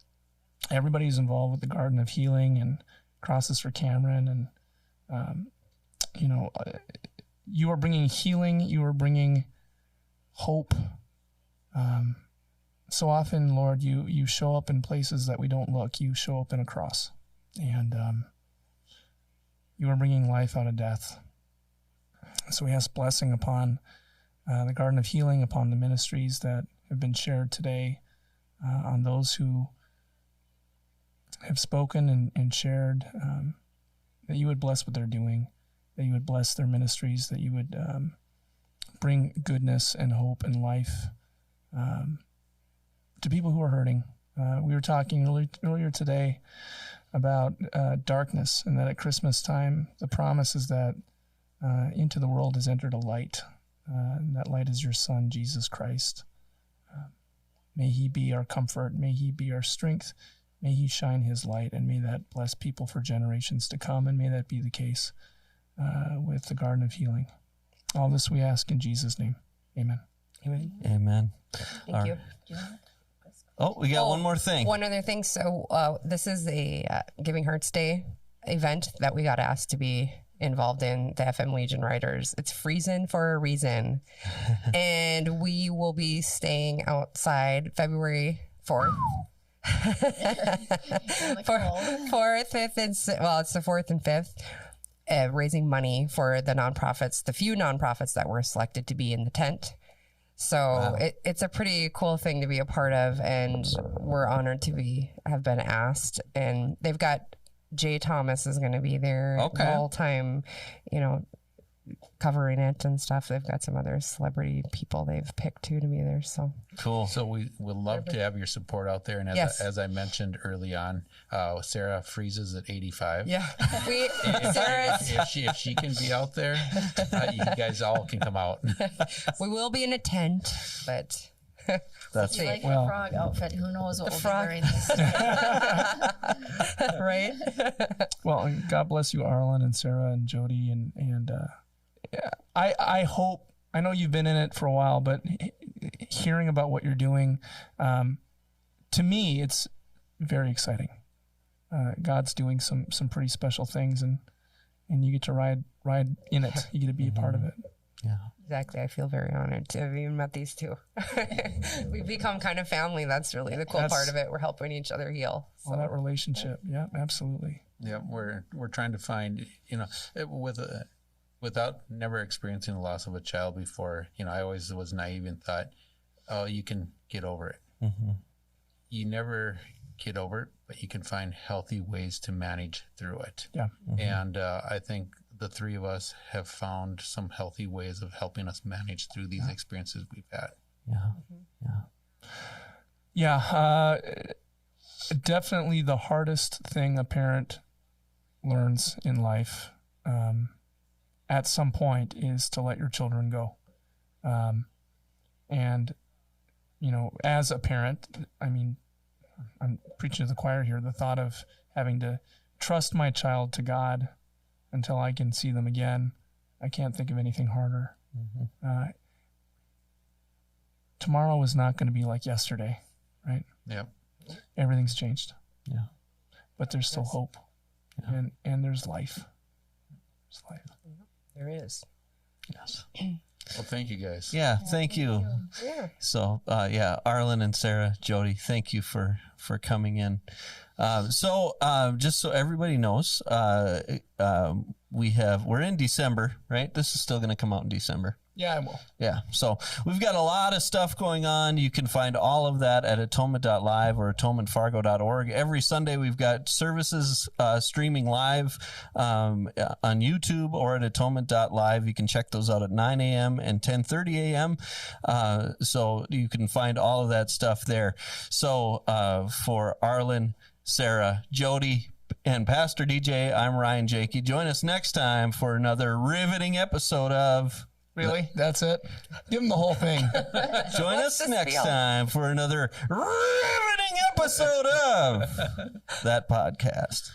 everybody who's involved with the Garden of Healing and Crosses for Cameron. And, you are bringing healing. You are bringing hope. So often, Lord, you show up in places that we don't look. You show up in a cross. And you are bringing life out of death. So we ask blessing upon the Garden of Healing, upon the ministries that have been shared today, on those who have spoken and shared, that you would bless what they're doing, that you would bless their ministries, that you would bring goodness and hope and life to people who are hurting. We were talking earlier today about darkness, and that at Christmas time, the promise is that into the world has entered a light, and that light is your Son, Jesus Christ. May he be our comfort. May he be our strength. May he shine his light, and may that bless people for generations to come, and may that be the case with the Garden of Healing. All this we ask in Jesus' name. Amen.
Amen.
Amen.
Thank you.
Oh, we got one more thing.
One other thing. So this is a Giving Hearts Day event that we got asked to be involved in, the FM Legion Riders. It's freezing for a reason. And we will be staying outside February 4th. 4th, 5th, and it's the 4th and 5th, raising money for the nonprofits, the few nonprofits that were selected to be in the tent. So it's a pretty cool thing to be a part of, and we're honored to have been asked. And they've got Jay Thomas is going to be there the whole time, covering it and stuff. They've got some other celebrity people they've picked too to be there. So
cool.
So we would love to have your support out there. And as I mentioned early on, Sarah freezes at 85.
Yeah,
if she can be out there, you guys all can come out.
We will be in a tent, but
That's
You like a frog outfit. Who knows what we'll be wearing this
right?
Well, God bless you, Arlin and Sarah and Jodi, and I hope, I know you've been in it for a while, but hearing about what you're doing, to me, it's very exciting. God's doing some pretty special things, and you get to ride in it. You get to be a part of it.
Yeah.
Exactly. I feel very honored to have even met these two. We've become kind of family. That's really the cool part of it. We're helping each other heal. So.
Well, that relationship. Yeah, absolutely.
Yeah, we're trying to find, without never experiencing the loss of a child before. I always was naive and thought, oh, you can get over it.
Mm-hmm.
You never get over it, but you can find healthy ways to manage through it.
Yeah.
Mm-hmm.
And I think the three of us have found some healthy ways of helping us manage through these experiences we've had.
Yeah. Definitely the hardest thing a parent learns in life at some point is to let your children go. And, as a parent, I mean, I'm preaching to the choir here, the thought of having to trust my child to God until I can see them again, I can't think of anything harder.
Mm-hmm.
Tomorrow is not going to be like yesterday, right?
Yep.
Everything's changed.
Yeah.
But there's still hope.
Yeah.
And there's life. There's life.
There is.
Yes.
Well, thank you guys.
Yeah, thank you.
Yeah.
So, Arlin and Sarah, Jodi, thank you for coming in. Just so everybody knows, we're in December, right? This is still going to come out in December.
Yeah, I will.
Yeah. So we've got a lot of stuff going on. You can find all of that at atonement.live or atonementfargo.org. Every Sunday, we've got services streaming live on YouTube or at atonement.live. You can check those out at 9 a.m. and 10:30 a.m. So you can find all of that stuff there. So for Arlin, Sarah, Jodi, and Pastor DJ, I'm Ryan Jakey. Join us next time for another riveting episode of...
Really? That's it? Give them the whole thing.
Join us next time for another riveting episode of that podcast.